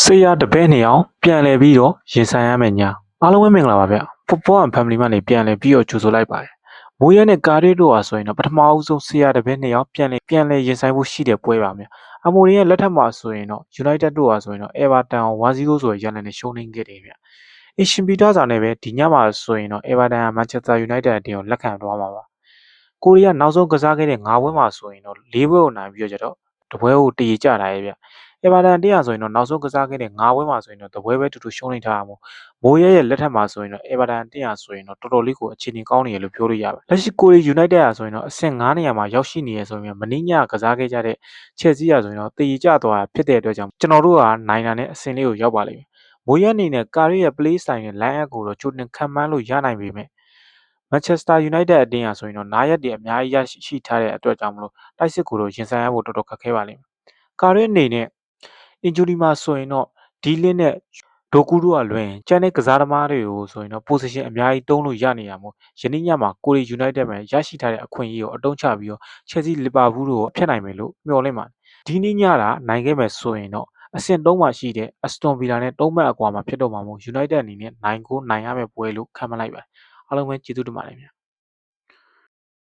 ဆေးရတပည့်နှစ်ယောက်ပြန်လည်ပြီးတော့ရင်ဆိုင်ရမယ့်ညာအားလုံးပဲမင်္ဂလာပါဗျ။ Football and Family မှနေပြန်လည်ပြီးတော့ကြိုဆိုလိုက်ပါတယ်။မိုးရဲနဲ့ကားရီတို့ဟာဆိုရင်တော့ပထမအဦးဆုံးဆေးရတပည့်နှစ်ယောက်ပြန်လည်ရင်ဆိုင်ဖို့ရှိတဲ့ပွဲပါဗျ။အမိုရီရဲ့လက်ထက်မှာဆိုရင်တော့ United တို့ဟာဆိုရင်တော့ Everton ကို1-0ဆိုရရလနဲ့ရှုံးနိမ့်ခဲ့တယ်ဗျ။အရှင်ပီတာစာနဲ့ပဲဒီညမှာဆိုရင်တော့ Everton က Manchester United အတင်းကိုလက်ခံသွားမှာပါ။ကိုရီးယားနောက်ဆုံးကစားခဲ့တဲ့9ပွဲမှာဆိုရင်တော့4ပွဲကိုနိုင်ပြီးတော့ကျတော့တပွဲကိုတည်ကြတာရဲ့ဗျ။ Everton တရားဆိုရင်တော့နောက်ဆုံးကစားခဲ့တဲ့9ပွဲမှာဆိုရင်တော့တပွဲပဲတူတူရှုံးနေထားတာမိုးရဲရဲ့လက်ထက်မှာဆိုရင်တော့ Everton တရားဆိုရင်တော့တော်တော်လေးကိုအခြေအနေကောင်းနေရလို့ပြောလို့ရပါတယ်။လက်ရှိကိုရီ United ရာဆိုရင်တော့အဆင့်9နေရာမှာရောက်ရှိနေရဆိုရင်မင်းညကစားခဲ့ကြတဲ့ Chelsea ရာဆိုရင်တော့တည်ကြသွားတာဖြစ်တဲ့အတွက်ကြောင့်ကျွန်တော်တို့ကနိုင်တာနဲ့အဆင့်လေးကိုရောက်ပါလိမ့်မယ်။မိုးရဲအနေနဲ့ကာရီရဲ့ play style နဲ့ line up ကိုတော့ကြိုတင်ခံမှန်းလို့ရနိုင်ပေမဲ့ Manchester United အတင်းရာဆိုရင်တော့နားရက်တွေအများကြီးရရှိထားတဲ့အတွက်ကြောင့်မလို့တိုက်စစ်ကိုတော့ရင်ဆိုင်ရဖို့တော်တော်ခက်ခဲပါလိမ့်မယ်။ကာရီအနေနဲ့injury မှာဆိုရင်တော့ဒီလင်းနဲ့ဒိုကူတို့ကလွင်ကျန်တဲ့ကစားသမားတွေကိုဆိုရင်တော့ position အများကြီးတုံးလို့ရနေတာမို့ယနေ့ညမှာကိုရီ United မှာရရှိထားတဲ့အခွင့်အရေးကိုအတုံးချပြီးတော့ Chelsea Liverpool တို့ကိုဖျက်နိုင်မယ်လို့မျှော်လင့်ပါတယ်ဒီနေ့ညတာနိုင်ခဲ့မယ်ဆိုရင်တော့အဆင့်3မှာရှိတဲ့ Aston Villa နဲ့3မှတ်အကွာမှာဖြစ်တော့မှာမို့ United အနေနဲ့နိုင်ရမယ့်ပွဲလို့ခံမှန်းလိုက်ပါတယ်အားလုံးပဲကျေးဇူးတင်ပါတယ်ဗျာ